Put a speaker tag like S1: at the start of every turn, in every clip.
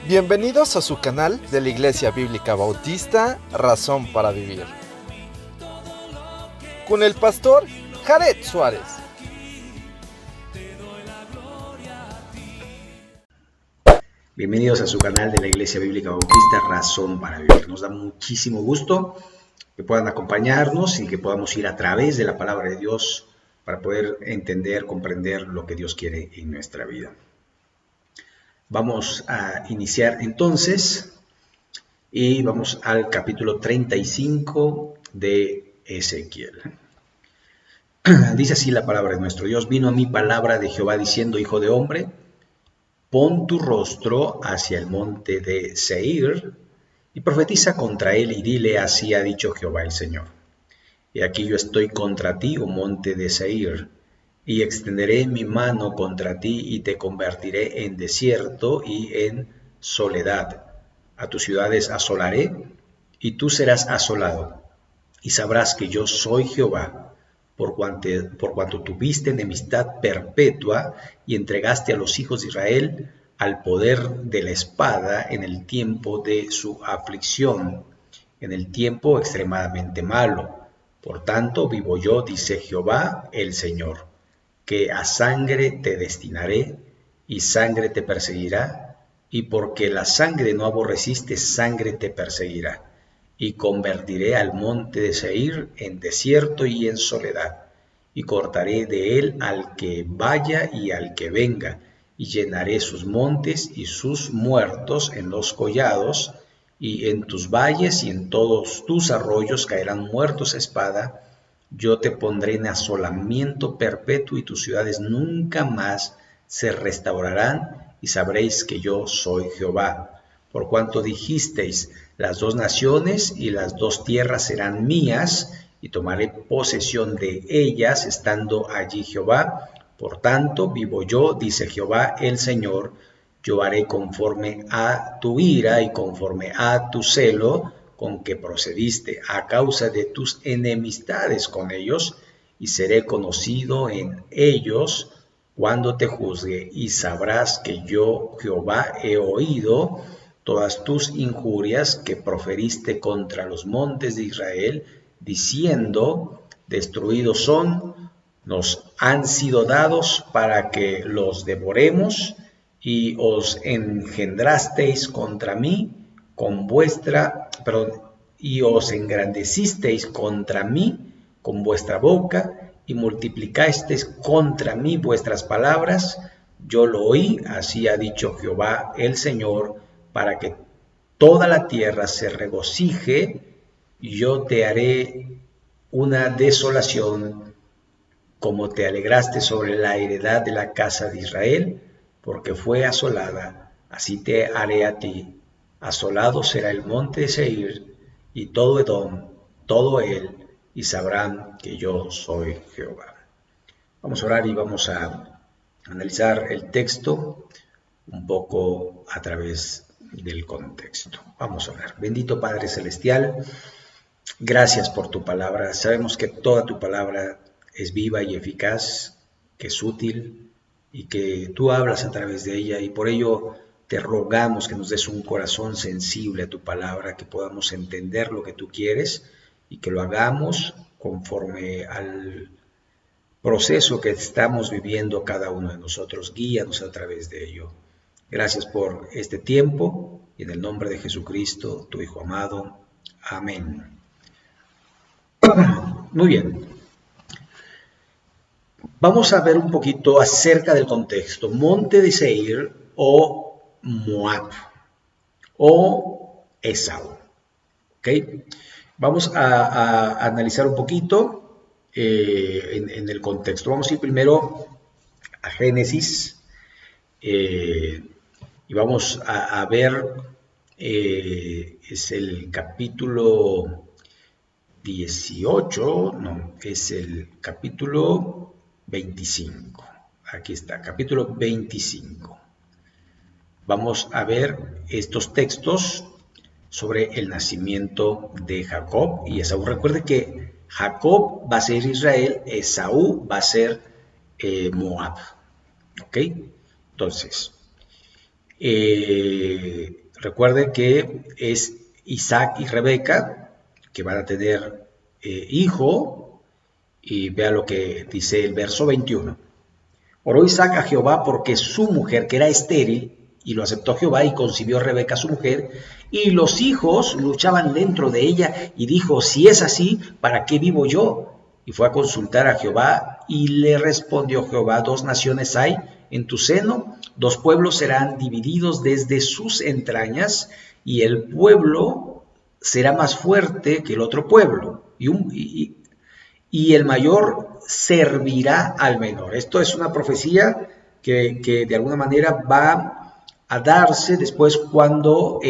S1: Bienvenidos a su canal de la Iglesia Bíblica Bautista Razón para Vivir, con el pastor Jared Suárez.
S2: Bienvenidos a su canal de la Iglesia Bíblica Bautista Razón para Vivir. Nos da muchísimo gusto que puedan acompañarnos y que podamos ir a través de la palabra de Dios para poder entender, comprender lo que Dios quiere en nuestra vida. Vamos a iniciar entonces y vamos al capítulo 35 de Ezequiel. Dice así la palabra de nuestro Dios: vino a mí palabra de Jehová diciendo: hijo de hombre, pon tu rostro hacia el monte de Seir y profetiza contra él y dile: así ha dicho Jehová el Señor. Y aquí yo estoy contra ti, oh monte de Seir, y extenderé mi mano contra ti y te convertiré en desierto y en soledad. A tus ciudades asolaré y tú serás asolado, y sabrás que yo soy Jehová, por cuanto tuviste enemistad perpetua y entregaste a los hijos de Israel al poder de la espada en el tiempo de su aflicción, en el tiempo extremadamente malo. Por tanto, vivo yo, dice Jehová el Señor, que a sangre te destinaré, y sangre te perseguirá, y porque la sangre no aborreciste, sangre te perseguirá. Y convertiré al monte de Seir en desierto y en soledad, y cortaré de él al que vaya y al que venga, y llenaré sus montes y sus muertos en los collados, y en tus valles y en todos tus arroyos caerán muertos a espada. Yo te pondré en asolamiento perpetuo y tus ciudades nunca más se restaurarán, y sabréis que yo soy Jehová. Por cuanto dijisteis: las dos naciones y las dos tierras serán mías, y tomaré posesión de ellas, estando allí Jehová. Por tanto, vivo yo, dice Jehová el Señor, yo haré conforme a tu ira y conforme a tu celo con que procediste a causa de tus enemistades con ellos, y seré conocido en ellos cuando te juzgue, y sabrás que yo, Jehová, he oído todas tus injurias que proferiste contra los montes de Israel, diciendo: destruidos son, nos han sido dados para que los devoremos, y os engendrasteis contra mí y os engrandecisteis contra mí con vuestra boca, y multiplicasteis contra mí vuestras palabras. Yo lo oí, así ha dicho Jehová el Señor, para que toda la tierra se regocije, y yo te haré una desolación, como te alegraste sobre la heredad de la casa de Israel, porque fue asolada, así te haré a ti. Asolado será el monte de Seir, y todo Edom, todo él, y sabrán que yo soy Jehová. Vamos a orar y vamos a analizar el texto un poco a través del contexto. Vamos a orar. Bendito Padre Celestial, gracias por tu palabra. Sabemos que toda tu palabra es viva y eficaz, que es útil y que tú hablas a través de ella, y por ello te rogamos que nos des un corazón sensible a tu palabra, que podamos entender lo que tú quieres y que lo hagamos conforme al proceso que estamos viviendo cada uno de nosotros. Guíanos a través de ello. Gracias por este tiempo, y en el nombre de Jesucristo, tu Hijo amado. Amén. Muy bien. Vamos a ver un poquito acerca del contexto. Monte de Seir o Moab o Esaú. ¿Okay? Vamos a analizar un poquito en el contexto. Vamos a ir primero a Génesis y vamos a ver, es el capítulo 18, no, es el capítulo 25. Aquí está, capítulo 25. Vamos a ver estos textos sobre el nacimiento de Jacob y Esaú. Recuerde que Jacob va a ser Israel, Esaú va a ser Moab. ¿Ok? Entonces, Recuerden que es Isaac y Rebeca que van a tener hijo, y vea lo que dice el verso 21. Oró Isaac a Jehová porque su mujer, que era estéril, y lo aceptó Jehová, y concibió Rebeca su mujer, y los hijos luchaban dentro de ella, y dijo, si es así, ¿para qué vivo yo? Y fue a consultar a Jehová, y le respondió Jehová, 2 naciones hay en tu seno, 2 pueblos serán divididos desde sus entrañas, y el pueblo será más fuerte que el otro pueblo, y el mayor servirá al menor. Esto es una profecía que de alguna manera va a darse después cuando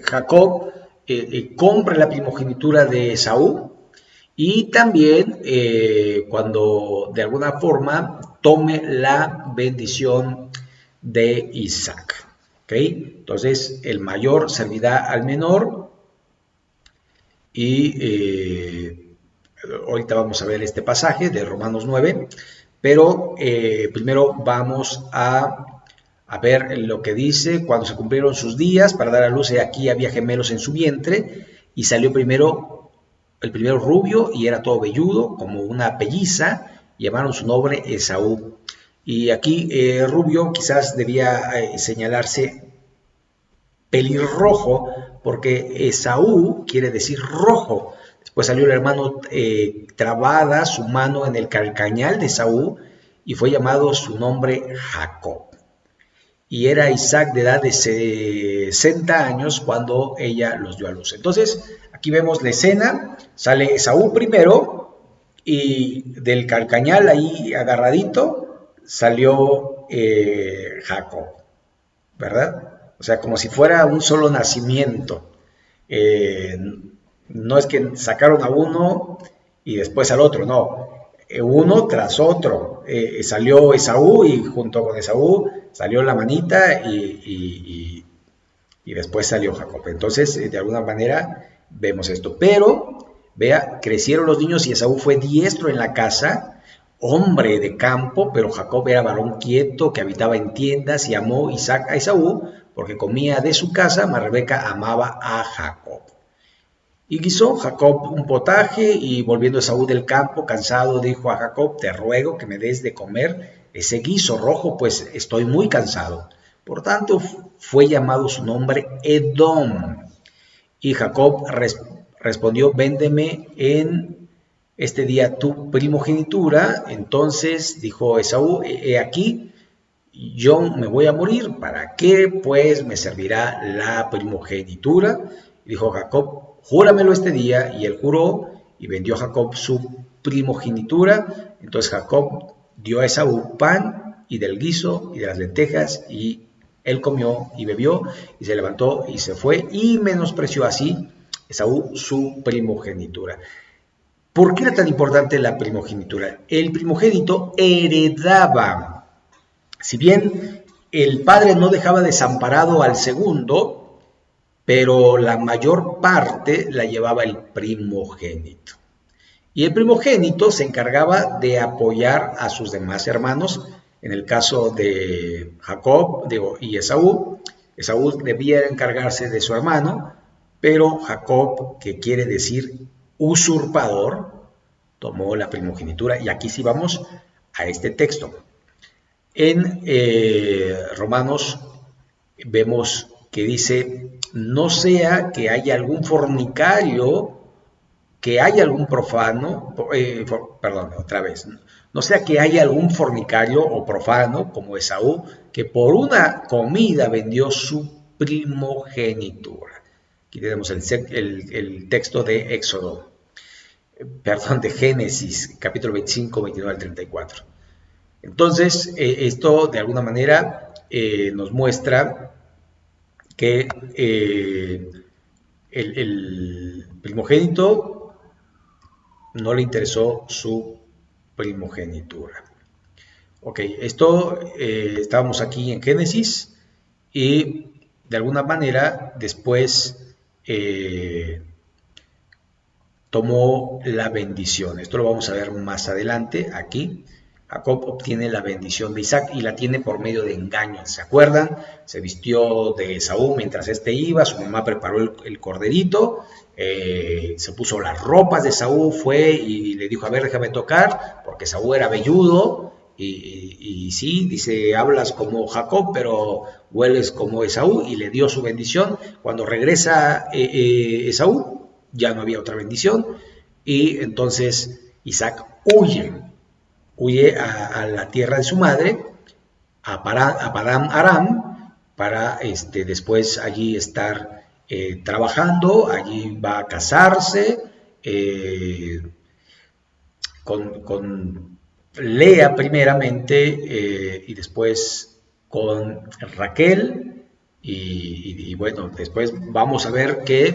S2: Jacob compre la primogenitura de Esaú, y también cuando de alguna forma tome la bendición de Isaac. ¿Okay? Entonces el mayor servirá al menor, y ahorita vamos a ver este pasaje de Romanos 9, pero primero vamos a ver lo que dice. Cuando se cumplieron sus días para dar a luz, aquí había gemelos en su vientre, y salió el primero rubio, y era todo velludo, como una pelliza, y llamaron su nombre Esaú. Y aquí rubio quizás debía señalarse pelirrojo, porque Esaú quiere decir rojo. Después salió el hermano trabada su mano en el calcañal de Esaú, y fue llamado su nombre Jacob. Y era Isaac de edad de 60 años cuando ella los dio a luz. Entonces, aquí vemos la escena, sale Esaú primero, y del calcañal ahí agarradito salió Jacob, ¿verdad? O sea, como si fuera un solo nacimiento. No es que sacaron a uno y después al otro, no. Uno tras otro. Salió Esaú, y junto con Esaú salió la manita, y después salió Jacob. Entonces, de alguna manera vemos esto. Pero, vea, crecieron los niños, y Esaú fue diestro en la casa, hombre de campo, pero Jacob era varón quieto, que habitaba en tiendas, y amó Isaac a Esaú, porque comía de su casa, mas Rebeca amaba a Jacob. Y guisó Jacob un potaje, y volviendo Esaú del campo, cansado, dijo a Jacob, te ruego que me des de comer ese guiso rojo, pues estoy muy cansado. Por tanto, fue llamado su nombre Edom. Y Jacob respondió, véndeme en este día tu primogenitura. Entonces dijo Esaú, he aquí, yo me voy a morir, ¿para qué pues me servirá la primogenitura? Y dijo Jacob, júramelo este día, y él juró, y vendió Jacob su primogenitura. Entonces Jacob dio a Esaú pan, y del guiso, y de las lentejas, y él comió y bebió, y se levantó y se fue, y menospreció así Esaú su primogenitura. ¿Por qué era tan importante la primogenitura? El primogénito heredaba. Si bien el padre no dejaba desamparado al segundo, pero la mayor parte la llevaba el primogénito. Y el primogénito se encargaba de apoyar a sus demás hermanos. En el caso de Jacob y Esaú, Esaú debía encargarse de su hermano, pero Jacob, que quiere decir usurpador, tomó la primogenitura. Y aquí sí vamos a este texto. En Romanos vemos que dice, no sea que haya algún fornicario, que haya algún profano, no sea que haya algún fornicario o profano como Esaú, que por una comida vendió su primogenitura. Aquí tenemos el texto de de Génesis, capítulo 25, 29 al 34. Entonces, esto de alguna manera nos muestra que el primogénito no le interesó su primogenitura. Ok, estábamos aquí en Génesis, y de alguna manera después tomó la bendición. Esto lo vamos a ver más adelante aquí. Jacob obtiene la bendición de Isaac y la tiene por medio de engaños. ¿Se acuerdan? Se vistió de Esaú mientras éste iba, su mamá preparó el corderito, se puso las ropas de Esaú, fue y le dijo, a ver, déjame tocar, porque Esaú era velludo, y sí, dice, hablas como Jacob, pero hueles como Esaú, y le dio su bendición. Cuando regresa Esaú, ya no había otra bendición, y entonces Isaac huye a la tierra de su madre, a Padán Aram, para después allí estar trabajando. Allí va a casarse con Lea primeramente, y después con Raquel, y bueno, después vamos a ver que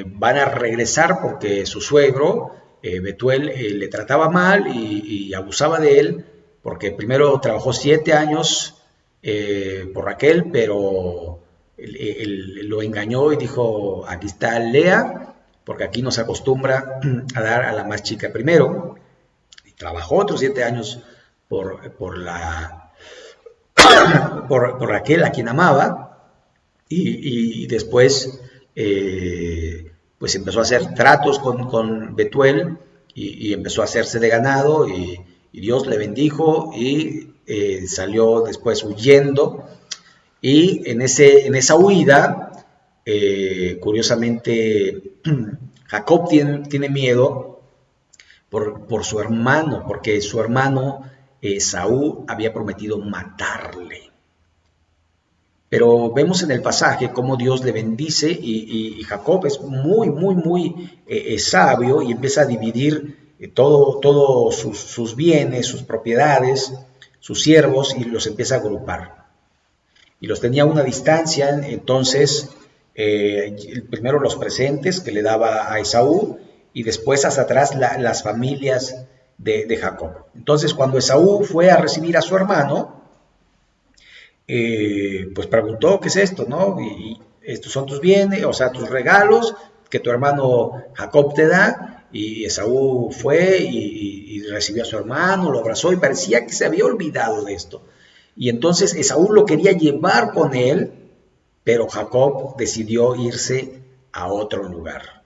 S2: van a regresar porque su suegro, Betuel, le trataba mal y abusaba de él, porque primero trabajó 7 años por Raquel, pero él lo engañó y dijo, aquí está Lea, porque aquí no se acostumbra a dar a la más chica primero. Y trabajó otros 7 años por Raquel, a quien amaba, y después pues empezó a hacer tratos con Betuel, y empezó a hacerse de ganado, y Dios le bendijo, y salió después huyendo, y en esa huida, curiosamente, Jacob tiene miedo por su hermano, porque su hermano Esaú había prometido matarle. Pero vemos en el pasaje cómo Dios le bendice, y Jacob es muy sabio, y empieza a dividir todos sus bienes, sus propiedades, sus siervos, y los empieza a agrupar. Y los tenía a una distancia. Entonces, primero los presentes que le daba a Esaú, y después hasta atrás las familias de Jacob. Entonces, cuando Esaú fue a recibir a su hermano, pues preguntó, ¿qué es esto? ¿No? Y estos son tus bienes, o sea, tus regalos que tu hermano Jacob te da. Y Esaú fue y recibió a su hermano, lo abrazó, y parecía que se había olvidado de esto. Y entonces Esaú lo quería llevar con él, pero Jacob decidió irse a otro lugar.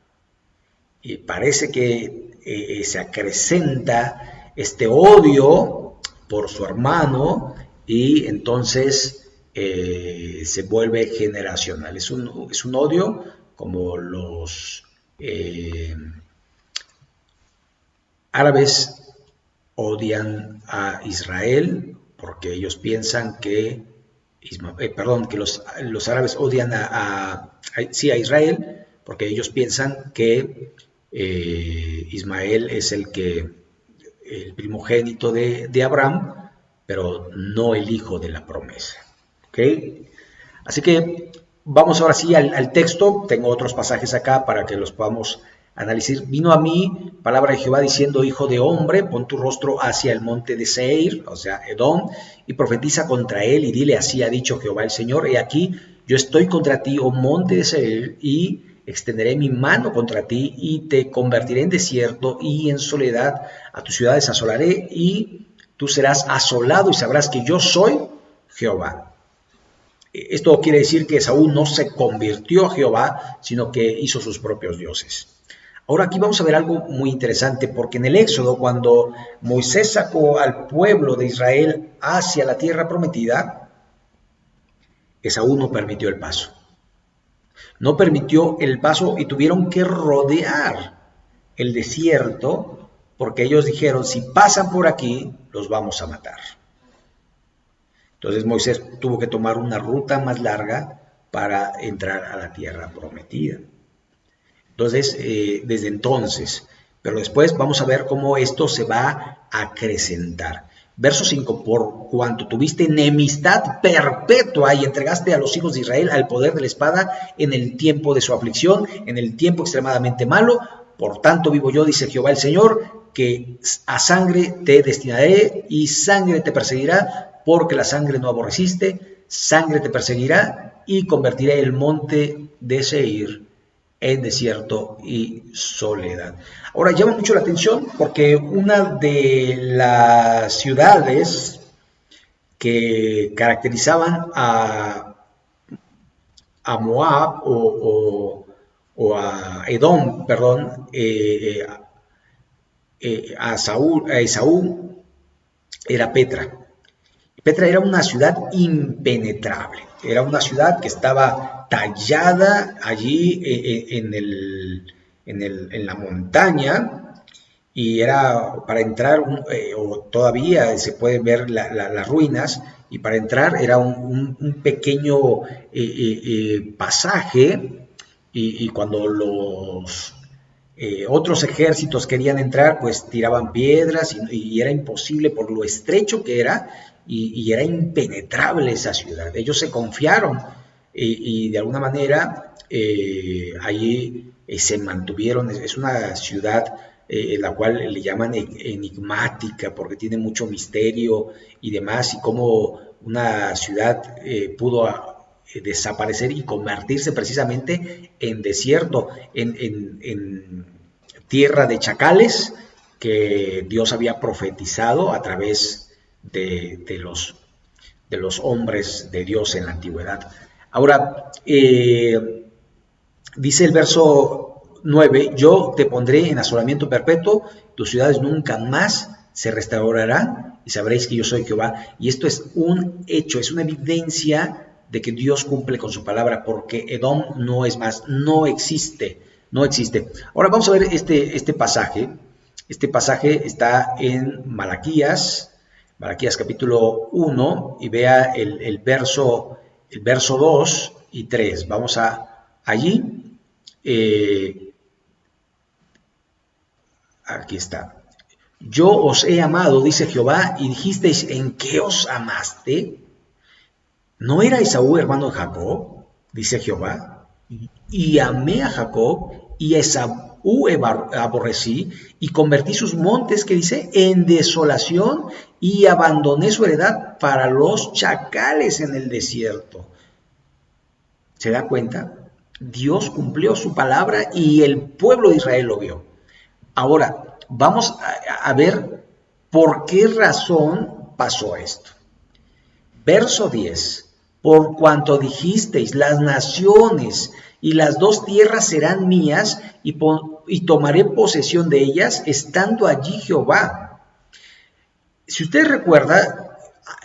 S2: Y parece que se acrecenta este odio por su hermano, y entonces se vuelve generacional. Es un odio como los árabes odian a Israel, porque ellos piensan que los árabes odian a Israel, porque ellos piensan que Ismael es el primogénito de Abraham, pero no el hijo de la promesa. ¿Okay? Así que vamos ahora sí al texto. Tengo otros pasajes acá para que los podamos analizar. Vino a mí palabra de Jehová diciendo, hijo de hombre, pon tu rostro hacia el monte de Seir, o sea, Edom, y profetiza contra él, y dile, así ha dicho Jehová el Señor, he aquí, yo estoy contra ti, oh monte de Seir, y extenderé mi mano contra ti, y te convertiré en desierto, y en soledad a tus ciudades asolaré, y tú serás asolado, y sabrás que yo soy Jehová. Esto quiere decir que Saúl no se convirtió a Jehová, sino que hizo sus propios dioses. Ahora aquí vamos a ver algo muy interesante, porque en el Éxodo, cuando Moisés sacó al pueblo de Israel hacia la tierra prometida, Esaú no permitió el paso. No permitió el paso, y tuvieron que rodear el desierto, porque ellos dijeron, si pasan por aquí, los vamos a matar. Entonces Moisés tuvo que tomar una ruta más larga para entrar a la tierra prometida. Entonces, desde entonces, pero después vamos a ver cómo esto se va a acrecentar. Verso 5, por cuanto tuviste enemistad perpetua y entregaste a los hijos de Israel al poder de la espada en el tiempo de su aflicción, en el tiempo extremadamente malo, por tanto vivo yo, dice Jehová el Señor, que a sangre te destinaré y sangre te perseguirá, porque la sangre no aborreciste, sangre te perseguirá, y convertiré el monte de Seir en desierto y soledad. Ahora llama mucho la atención porque una de las ciudades que caracterizaban a Moab o a Edom, perdón, a Esaú, era Petra. Petra era una ciudad impenetrable, era una ciudad que estaba tallada allí en la montaña, y era para entrar, o todavía se pueden ver las ruinas, y para entrar era un pequeño pasaje, y cuando los otros ejércitos querían entrar, pues tiraban piedras, y era imposible por lo estrecho que era, y era impenetrable esa ciudad. Ellos se confiaron y de alguna manera allí se mantuvieron. Es una ciudad la cual le llaman enigmática porque tiene mucho misterio y demás, y cómo una ciudad pudo desaparecer y convertirse precisamente en desierto, en tierra de chacales que Dios había profetizado a través de los hombres de Dios en la antigüedad. Ahora, dice el verso 9, yo te pondré en asolamiento perpetuo, tus ciudades nunca más se restaurarán y sabréis que yo soy Jehová. Y esto es un hecho, es una evidencia de que Dios cumple con su palabra, porque Edom no es más, no existe. Ahora vamos a ver este pasaje. Este pasaje está en Malaquías capítulo 1, y vea el verso 2 y 3. Vamos allí. Aquí está. Yo os he amado, dice Jehová, y dijisteis, ¿en qué os amaste? ¿No era Esaú hermano de Jacob? Dice Jehová. Y amé a Jacob, y a Esaú aborrecí, y convertí sus montes, que dice, en desolación, y abandoné su heredad para los chacales en el desierto. ¿Se da cuenta? Dios cumplió su palabra y el pueblo de Israel lo vio. Ahora, vamos a ver por qué razón pasó esto. Verso 10. Por cuanto dijisteis, las naciones y las dos tierras serán mías, y tomaré posesión de ellas, estando allí Jehová. Si usted recuerda,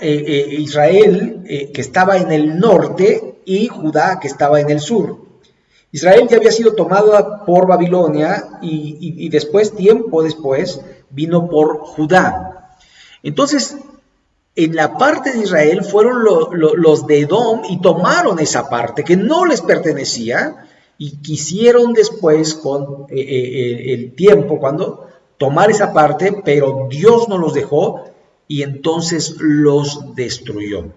S2: Israel que estaba en el norte y Judá que estaba en el sur. Israel ya había sido tomado por Babilonia y después, tiempo después, vino por Judá. Entonces, en la parte de Israel fueron los de Edom y tomaron esa parte que no les pertenecía, y quisieron después, con el tiempo, cuando tomar esa parte, pero Dios no los dejó y entonces los destruyó.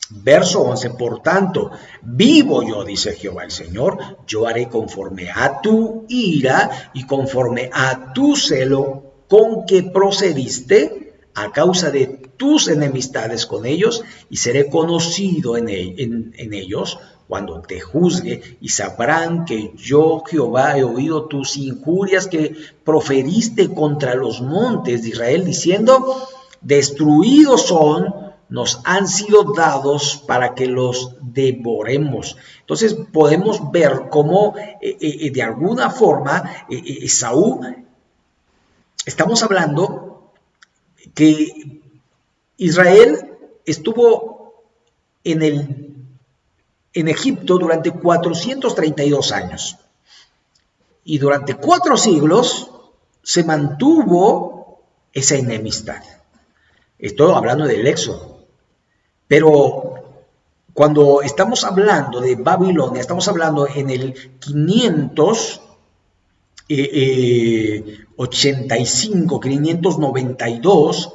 S2: Verso 11, por tanto, vivo yo, dice Jehová el Señor, yo haré conforme a tu ira y conforme a tu celo con que procediste a causa de tus enemistades con ellos, y seré conocido en ellos cuando te juzgue, y sabrán que yo Jehová he oído tus injurias que proferiste contra los montes de Israel, diciendo, destruidos son, nos han sido dados para que los devoremos. Entonces podemos ver cómo de alguna forma Esaú, estamos hablando que Israel estuvo en Egipto durante 432 años, y durante 4 siglos se mantuvo esa enemistad. Estoy hablando del Éxodo. Pero cuando estamos hablando de Babilonia, estamos hablando en el 585, 592,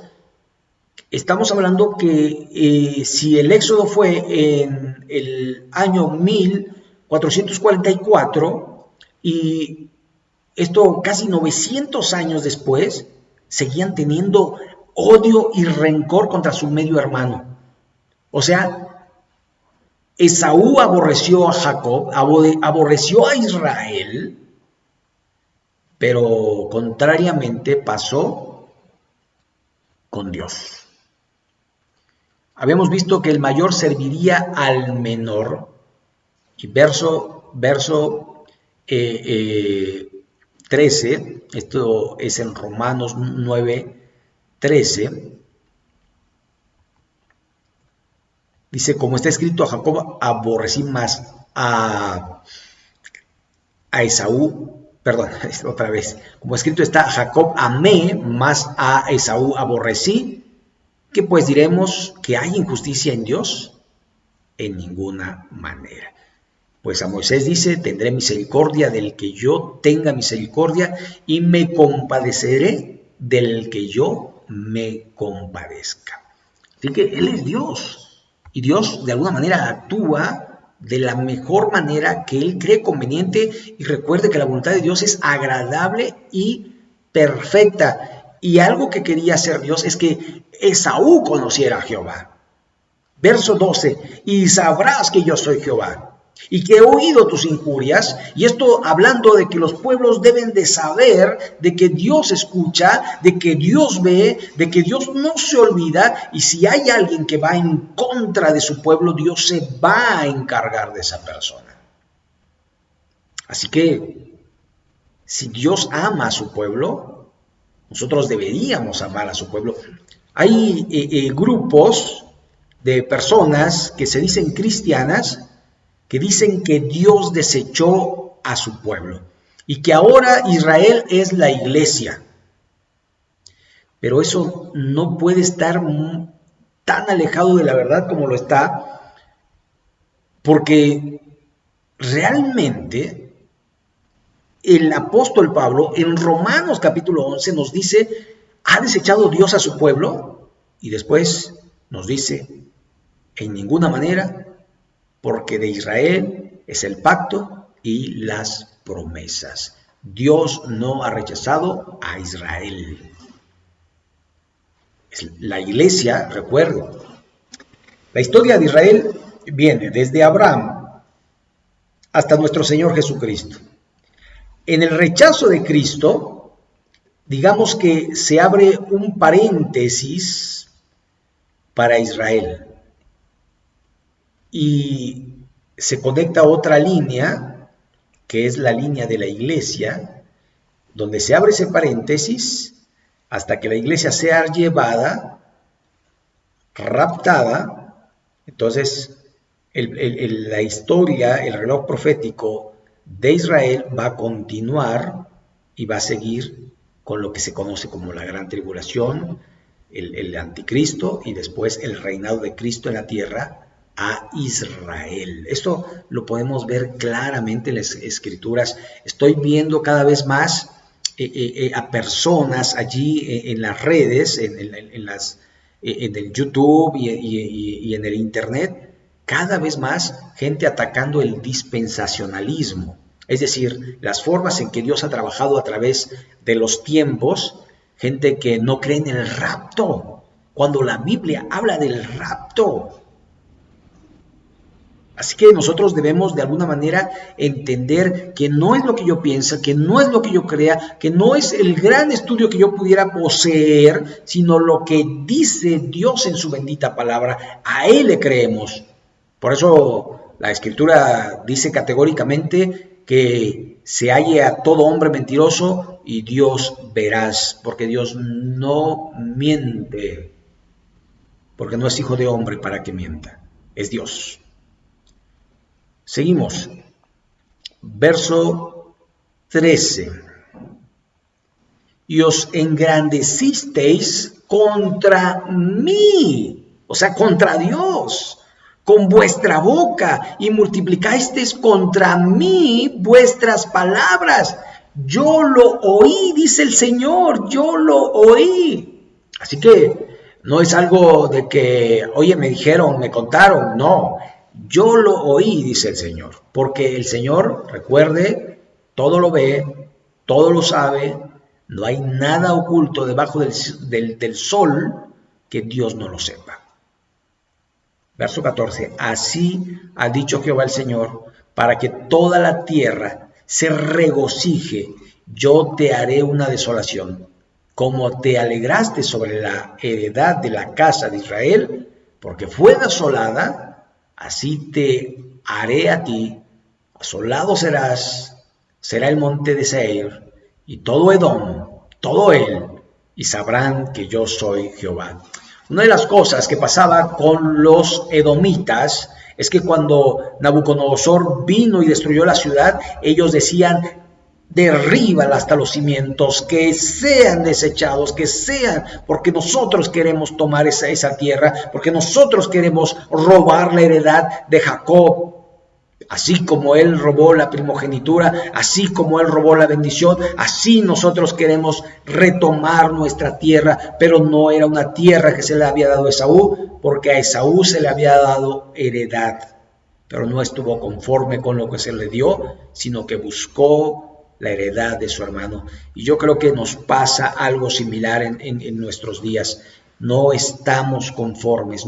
S2: estamos hablando que si el Éxodo fue en el año 1444, y esto casi 900 años después, seguían teniendo odio y rencor contra su medio hermano. O sea, Esaú aborreció a Jacob, aborreció a Israel, pero contrariamente pasó con Dios. Habíamos visto que el mayor serviría al menor, y verso 13, esto es en Romanos 9:13, dice, como está escrito, a Jacob aborrecí más a Esaú, perdón, otra vez, como escrito está, a Jacob amé, más a Esaú aborrecí. ¿Qué pues diremos? ¿Que hay injusticia en Dios? En ninguna manera. Pues a Moisés dice, tendré misericordia del que yo tenga misericordia y me compadeceré del que yo me compadezca. Así que Él es Dios y Dios de alguna manera actúa de la mejor manera que Él cree conveniente, y recuerde que la voluntad de Dios es agradable y perfecta. Y algo que quería hacer Dios es que Esaú conociera a Jehová. Verso 12, y sabrás que yo soy Jehová, y que he oído tus injurias. Y esto hablando de que los pueblos deben de saber de que Dios escucha, de que Dios ve, de que Dios no se olvida, y si hay alguien que va en contra de su pueblo, Dios se va a encargar de esa persona. Así que, si Dios ama a su pueblo, nosotros deberíamos amar a su pueblo. Hay grupos de personas que se dicen cristianas, que dicen que Dios desechó a su pueblo y que ahora Israel es la iglesia. Pero eso no puede estar tan alejado de la verdad como lo está, porque realmente el apóstol Pablo en Romanos capítulo 11 nos dice, ¿ha desechado Dios a su pueblo? Y después nos dice, en ninguna manera, porque de Israel es el pacto y las promesas. Dios no ha rechazado a Israel. La iglesia, recuerdo, la historia de Israel viene desde Abraham hasta nuestro Señor Jesucristo. En el rechazo de Cristo, digamos que se abre un paréntesis para Israel y se conecta otra línea, que es la línea de la iglesia, donde se abre ese paréntesis hasta que la iglesia sea llevada, raptada. Entonces la historia, el reloj profético de Israel va a continuar y va a seguir con lo que se conoce como la gran tribulación, el anticristo y después el reinado de Cristo en la tierra a Israel. Esto lo podemos ver claramente en las escrituras. Estoy viendo cada vez más a personas allí en las redes, en el YouTube y en el internet, cada vez más gente atacando el dispensacionalismo, es decir, las formas en que Dios ha trabajado a través de los tiempos, gente que no cree en el rapto, cuando la Biblia habla del rapto. Así que nosotros debemos de alguna manera entender que no es lo que yo piense, que no es lo que yo crea, que no es el gran estudio que yo pudiera poseer, sino lo que dice Dios en su bendita palabra. A Él le creemos. Por eso la Escritura dice categóricamente que se halle a todo hombre mentiroso y Dios veraz, porque Dios no miente, porque no es hijo de hombre para que mienta, es Dios. Seguimos. Verso 13. Y os engrandecisteis contra mí, o sea, contra Dios, con vuestra boca, y multiplicasteis contra mí vuestras palabras. Yo lo oí, dice el Señor, yo lo oí. Así que no es algo de que, oye, me dijeron, me contaron, no. Yo lo oí, dice el Señor, porque el Señor, recuerde, todo lo ve, todo lo sabe, no hay nada oculto debajo del sol que Dios no lo sepa. Verso 14. Así ha dicho Jehová el Señor, para que toda la tierra se regocije, yo te haré una desolación. Como te alegraste sobre la heredad de la casa de Israel, porque fue desolada, así te haré a ti. Asolado será el monte de Seir, y todo Edom, todo él, y sabrán que yo soy Jehová. Una de las cosas que pasaba con los edomitas es que cuando Nabucodonosor vino y destruyó la ciudad, ellos decían: derríbala hasta los cimientos, que sean desechados, que sean, porque nosotros queremos tomar esa tierra, porque nosotros queremos robar la heredad de Jacob. Así como él robó la primogenitura, así como él robó la bendición, así nosotros queremos retomar nuestra tierra, pero no era una tierra que se le había dado a Esaú, porque a Esaú se le había dado heredad, pero no estuvo conforme con lo que se le dio, sino que buscó la heredad de su hermano. Y yo creo que nos pasa algo similar en nuestros días. No estamos conformes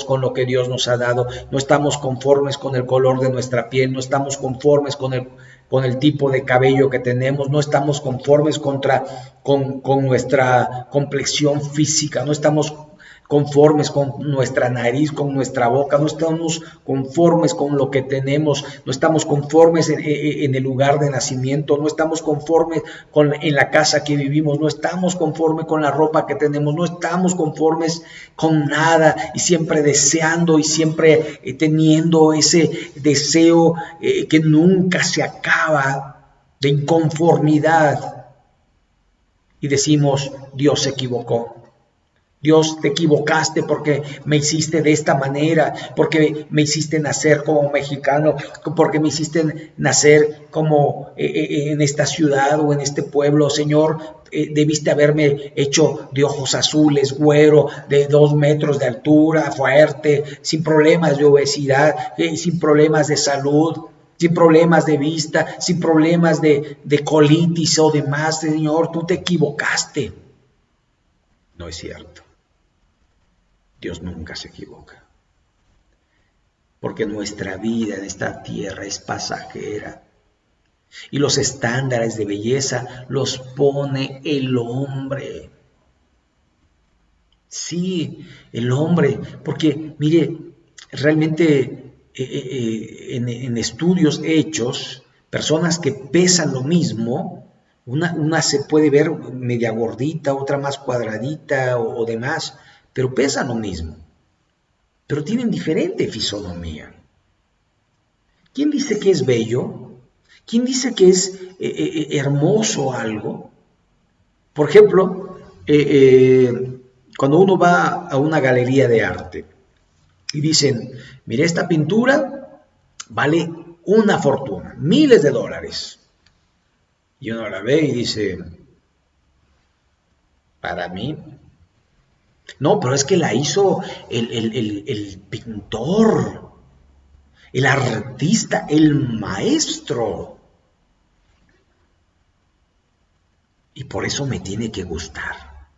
S2: con lo que Dios nos ha dado, no estamos conformes con el color de nuestra piel, no estamos conformes con el tipo de cabello que tenemos, no estamos conformes con nuestra complexión física, no estamos conformes con nuestra nariz, con nuestra boca, no estamos conformes con lo que tenemos, no estamos conformes en el lugar de nacimiento, no estamos conformes en la casa que vivimos, no estamos conformes con la ropa que tenemos, no estamos conformes con nada, y siempre deseando y siempre teniendo ese deseo que nunca se acaba, de inconformidad, y decimos: Dios se equivocó. Dios, te equivocaste porque me hiciste de esta manera, porque me hiciste nacer como mexicano, porque me hiciste nacer como en esta ciudad o en este pueblo. Señor, debiste haberme hecho de ojos azules, güero, de 2 metros de altura, fuerte, sin problemas de obesidad, sin problemas de salud, sin problemas de vista, sin problemas de colitis o demás. Señor, tú te equivocaste. No es cierto. Dios nunca se equivoca, porque nuestra vida en esta tierra es pasajera y los estándares de belleza los pone el hombre. Sí, el hombre, porque mire, realmente en estudios hechos, personas que pesan lo mismo, una se puede ver media gordita, otra más cuadradita o demás, pero pesan lo mismo, pero tienen diferente fisonomía. ¿Quién dice que es bello? ¿Quién dice que es hermoso algo? Por ejemplo, cuando uno va a una galería de arte y dicen: mire, esta pintura vale una fortuna, miles de dólares. Y uno la ve y dice: para mí. No, pero es que la hizo el pintor, el artista, el maestro. Y por eso me tiene que gustar.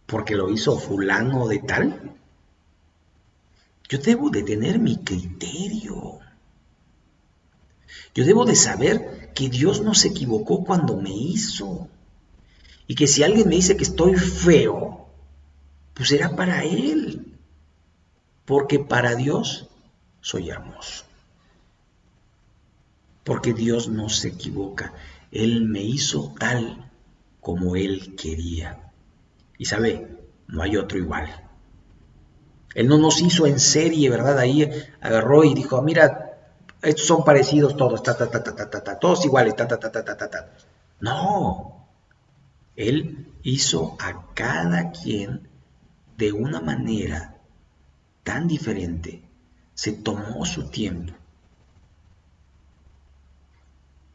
S2: Porque lo hizo fulano de tal. Yo debo de tener mi criterio. Yo debo de saber que Dios no se equivocó cuando me hizo. Y que si alguien me dice que estoy feo, pues será para él. Porque para Dios soy hermoso. Porque Dios no se equivoca. Él me hizo tal como Él quería. Y sabe, no hay otro igual. Él no nos hizo en serie, ¿verdad? Ahí agarró y dijo: mira, estos son parecidos todos, todos iguales, No. Él hizo a cada quien de una manera tan diferente. Se tomó su tiempo.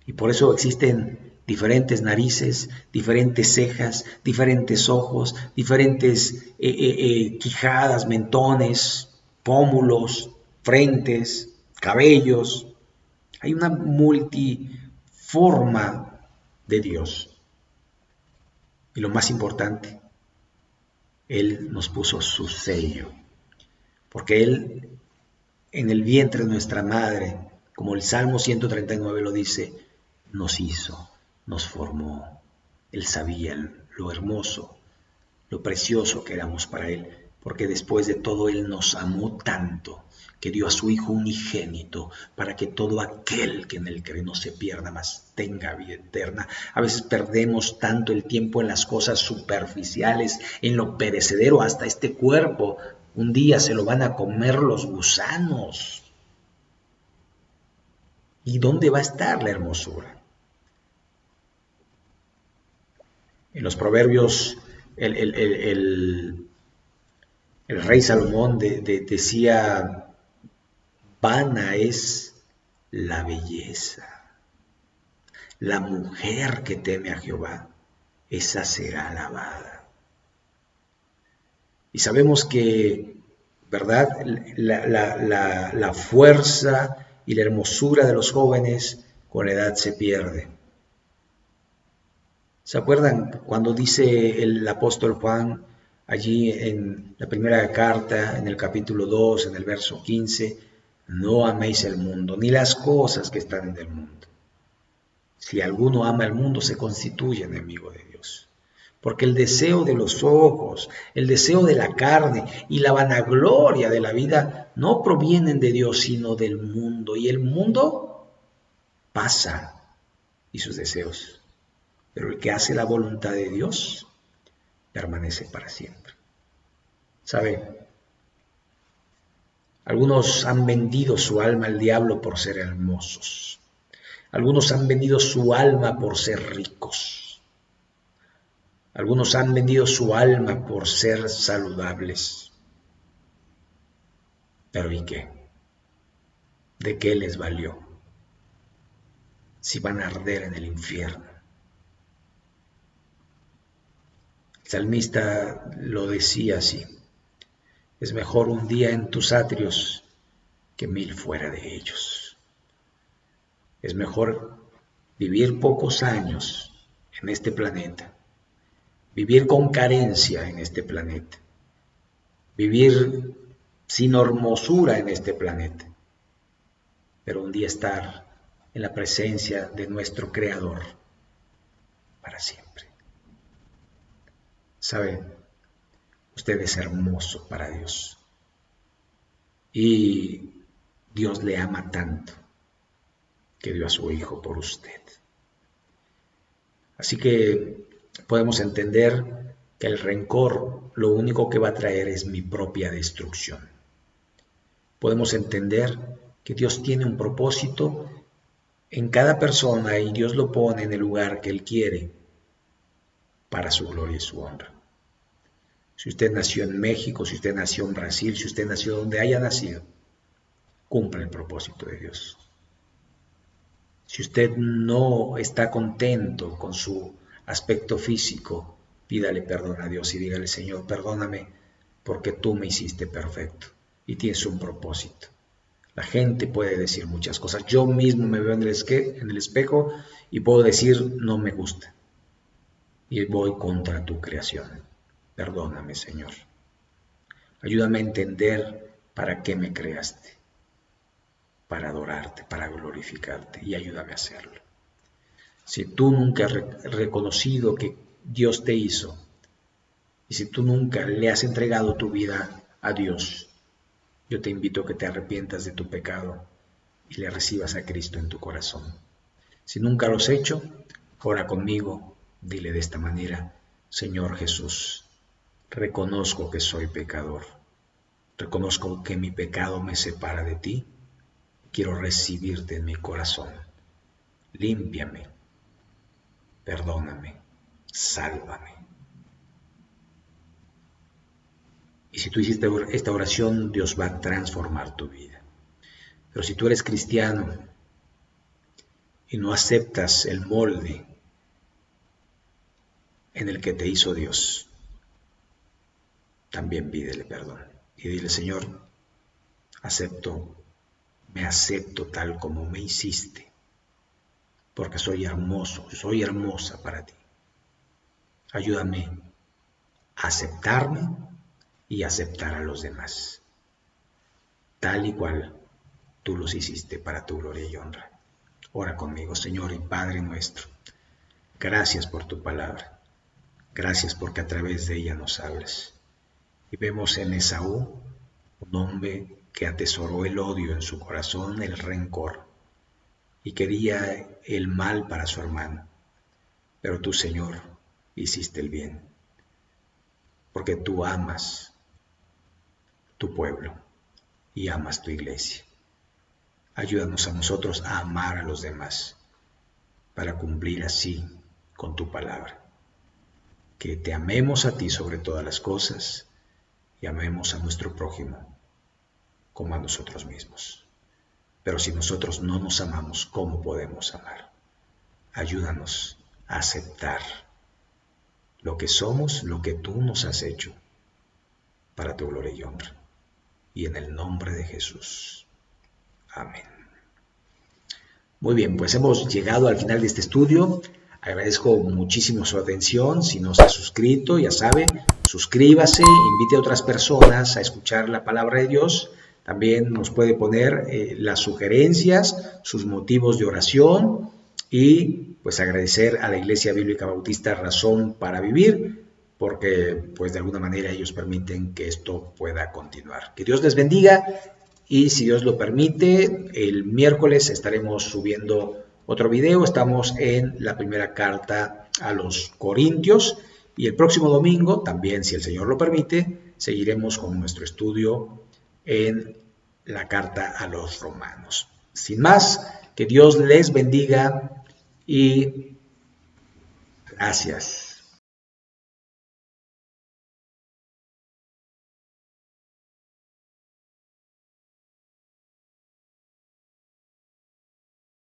S2: Y por eso existen diferentes narices, diferentes cejas, diferentes ojos, diferentes quijadas, mentones, pómulos, frentes, cabellos. Hay una multiforma de Dios. Y lo más importante, Él nos puso su sello, porque Él en el vientre de nuestra madre, como el Salmo 139 lo dice, nos hizo, nos formó. Él sabía lo hermoso, lo precioso que éramos para Él, porque después de todo Él nos amó tanto que dio a su Hijo unigénito para que todo aquel que en Él cree no se pierda, mas tenga vida eterna. A veces perdemos tanto el tiempo en las cosas superficiales, en lo perecedero, hasta este cuerpo. Un día se lo van a comer los gusanos. ¿Y dónde va a estar la hermosura? En los proverbios, el rey Salomón decía, vana es la belleza. La mujer que teme a Jehová, esa será alabada. Y sabemos que, ¿verdad? La fuerza y la hermosura de los jóvenes con la edad se pierde. ¿Se acuerdan cuando dice el apóstol Juan allí en la primera carta, en el capítulo 2, en el verso 15, no améis el mundo, ni las cosas que están en el mundo? Si alguno ama el mundo, se constituye enemigo de Dios. Porque el deseo de los ojos, el deseo de la carne y la vanagloria de la vida no provienen de Dios, sino del mundo. Y el mundo pasa y sus deseos. Pero el que hace la voluntad de Dios permanece para siempre. ¿Sabe? Algunos han vendido su alma al diablo por ser hermosos. Algunos han vendido su alma por ser ricos. Algunos han vendido su alma por ser saludables. Pero ¿y qué? ¿De qué les valió? Si van a arder en el infierno. El salmista lo decía así: es mejor un día en tus atrios que 1000 fuera de ellos. Es mejor vivir pocos años en este planeta, vivir con carencia en este planeta, vivir sin hermosura en este planeta, pero un día estar en la presencia de nuestro Creador para siempre. ¿Sabe? Usted es hermoso para Dios y Dios le ama tanto que dio a su Hijo por usted. Así que podemos entender que el rencor lo único que va a traer es mi propia destrucción. Podemos entender que Dios tiene un propósito en cada persona y Dios lo pone en el lugar que Él quiere para su gloria y su honra. Si usted nació en México, si usted nació en Brasil, si usted nació donde haya nacido, cumpla el propósito de Dios. Si usted no está contento con su aspecto físico, pídale perdón a Dios y dígale: Señor, perdóname porque tú me hiciste perfecto y tienes un propósito. La gente puede decir muchas cosas. Yo mismo me veo en el espejo y puedo decir: no me gusta y voy contra tu creación. Perdóname, Señor. Ayúdame a entender para qué me creaste. Para adorarte, para glorificarte, y ayúdame a hacerlo. Si tú nunca has reconocido que Dios te hizo, y si tú nunca le has entregado tu vida a Dios, yo te invito a que te arrepientas de tu pecado y le recibas a Cristo en tu corazón. Si nunca lo has hecho, ora conmigo, dile de esta manera: Señor Jesús, reconozco que soy pecador, reconozco que mi pecado me separa de ti. Quiero recibirte en mi corazón. Límpiame, perdóname, sálvame. Y si tú hiciste esta oración, Dios va a transformar tu vida. Pero si tú eres cristiano y no aceptas el molde en el que te hizo Dios, también pídele perdón. Y dile: Señor, me acepto tal como me hiciste, porque soy hermoso, soy hermosa para ti. Ayúdame aceptarme y aceptar a los demás, tal y cual tú los hiciste para tu gloria y honra. Ora conmigo, Señor y Padre nuestro. Gracias por tu palabra. Gracias porque a través de ella nos hablas. Y vemos en Esaú un hombre que atesoró el odio en su corazón, el rencor, y quería el mal para su hermano. Pero tú, Señor, hiciste el bien, porque tú amas tu pueblo y amas tu iglesia. Ayúdanos a nosotros a amar a los demás, para cumplir así con tu palabra. Que te amemos a ti sobre todas las cosas y amemos a nuestro prójimo como a nosotros mismos. Pero si nosotros no nos amamos, ¿cómo podemos amar? Ayúdanos a aceptar lo que somos, lo que tú nos has hecho, para tu gloria y honra. Y en el nombre de Jesús. Amén. Muy bien, pues hemos llegado al final de este estudio. Agradezco muchísimo su atención. Si no se ha suscrito, ya sabe, suscríbase, invite a otras personas a escuchar la palabra de Dios. También nos puede poner las sugerencias, sus motivos de oración y pues agradecer a la Iglesia Bíblica Bautista Razón para Vivir, porque pues de alguna manera ellos permiten que esto pueda continuar. Que Dios les bendiga y si Dios lo permite, el miércoles estaremos subiendo otro video. Estamos en la primera carta a los Corintios y el próximo domingo, también si el Señor lo permite, seguiremos con nuestro estudio en la carta a los Romanos. Sin más, que Dios les bendiga y gracias.